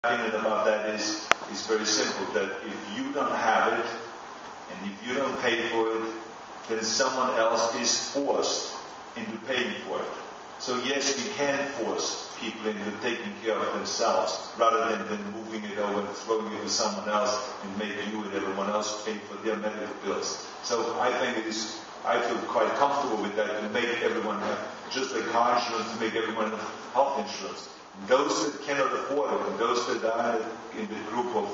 opinion about that is very simple, that if you don't have it, and if you don't pay for it, then someone else is forced into paying for it. So yes, we can force people into taking care of themselves, rather than moving it over and throwing it to someone else and making you and everyone else pay for their medical bills. So I feel quite comfortable with that, to make everyone have, just like car insurance, to make everyone have health insurance. Those that cannot afford it, and those that are in the group of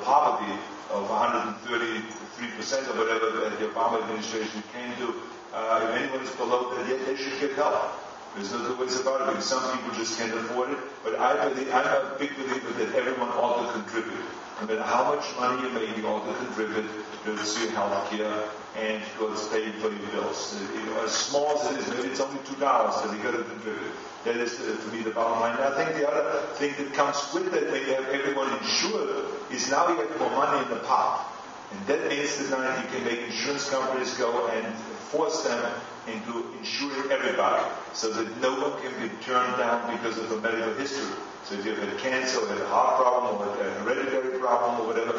poverty of 133% or whatever that the Obama administration came to, if anyone is below that, they should get help. There's no two ways about it, because some people just can't afford it. But I'm a big believer that everyone ought to contribute. No matter how much money you make, you ought to contribute to your health care and towards paying for your bills. As small as it is, maybe it's only $2 that you got to contribute. That is, to me, the bottom line. And I think the other thing that comes with that, when you have everyone insured, is now you have more money in the pot. And that means that now you can make insurance companies go and force them into insuring everybody, so that no one can be turned down because of a medical history. So if you have had cancer, or had a heart problem, or a hereditary problem, or whatever,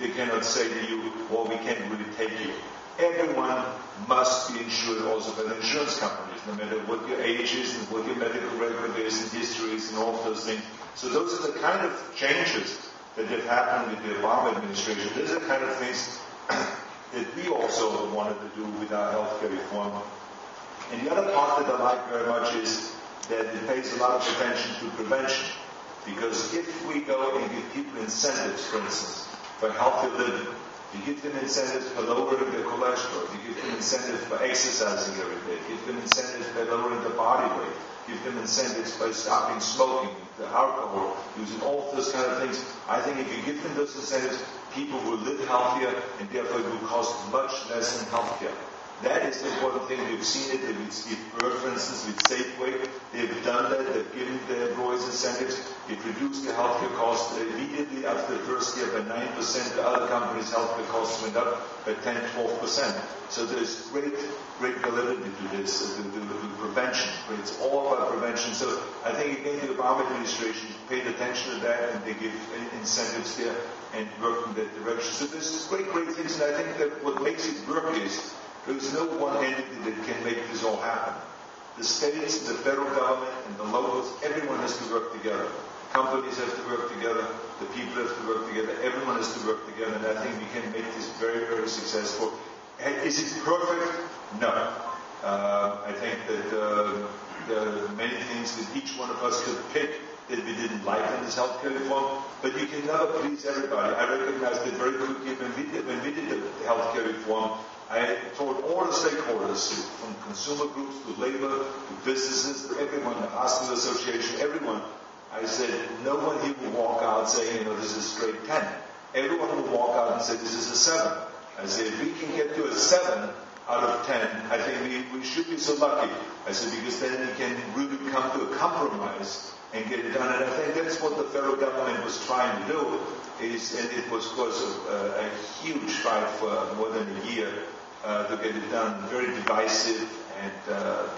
they cannot say to you, well, we can't really take you. Everyone must be insured also by the insurance companies, no matter what your age is and what your medical record is and histories and all of those things. So those are the kind of changes that have happened with the Obama administration. Those are the kind of things that we also wanted to do with our healthcare reform. And the other part that I like very much is that it pays a lot of attention to prevention. Because if we go and give people incentives, for instance, for healthy living, you give them incentives for lowering their cholesterol, you give them incentives for exercising every day, give them incentives by lowering their body weight, give them incentives by stopping smoking, the alcohol, using all of those kind of things. I think if you give them those incentives, people will live healthier, and therefore it will cost much less in healthcare. That is the important thing. We've seen it with Steve Burke, for instance, with Safeway. They've done that. They've given their employees incentives. They've reduced the healthcare costs immediately after the first year by 9%. The other companies' healthcare costs went up by 10-12%. So there's great validity to this, to prevention. It's all about prevention. So I think, again, the Obama administration paid attention to that, and they give incentives there and work in that direction. So there's great things, and I think that what makes it work is there's no one entity that can make this all happen. The states, the federal government, and the locals, everyone has to work together. Companies have to work together. The people have to work together. Everyone has to work together, and I think we can make this very, very successful. Is it perfect? No. I think that there are many things that each one of us could pick that we didn't like in this healthcare reform, but you can never please everybody. I recognized that very quickly when we did the healthcare reform. I told all the stakeholders, from consumer groups to labor to businesses to everyone, the hospital association, everyone, I said, no one here will walk out saying, this is a straight 10. Everyone will walk out and say, this is a 7. I said, if we can get to a 7 out of 10, I think we should be so lucky. I said, because then we can really come to a compromise and get it done. And I think that's what the federal government was trying to do, and it was, of course, a huge fight for more than a year to get it done. Very divisive, and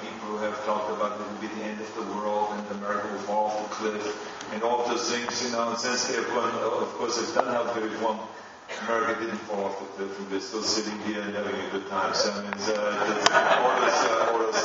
people who have talked about it will be the end of the world, and America will fall off the cliff, and all of those things, and since everyone, of course, has done healthcare reform, America didn't fall off the cliff, and we're still sitting here and having a good time. So, I mean, all those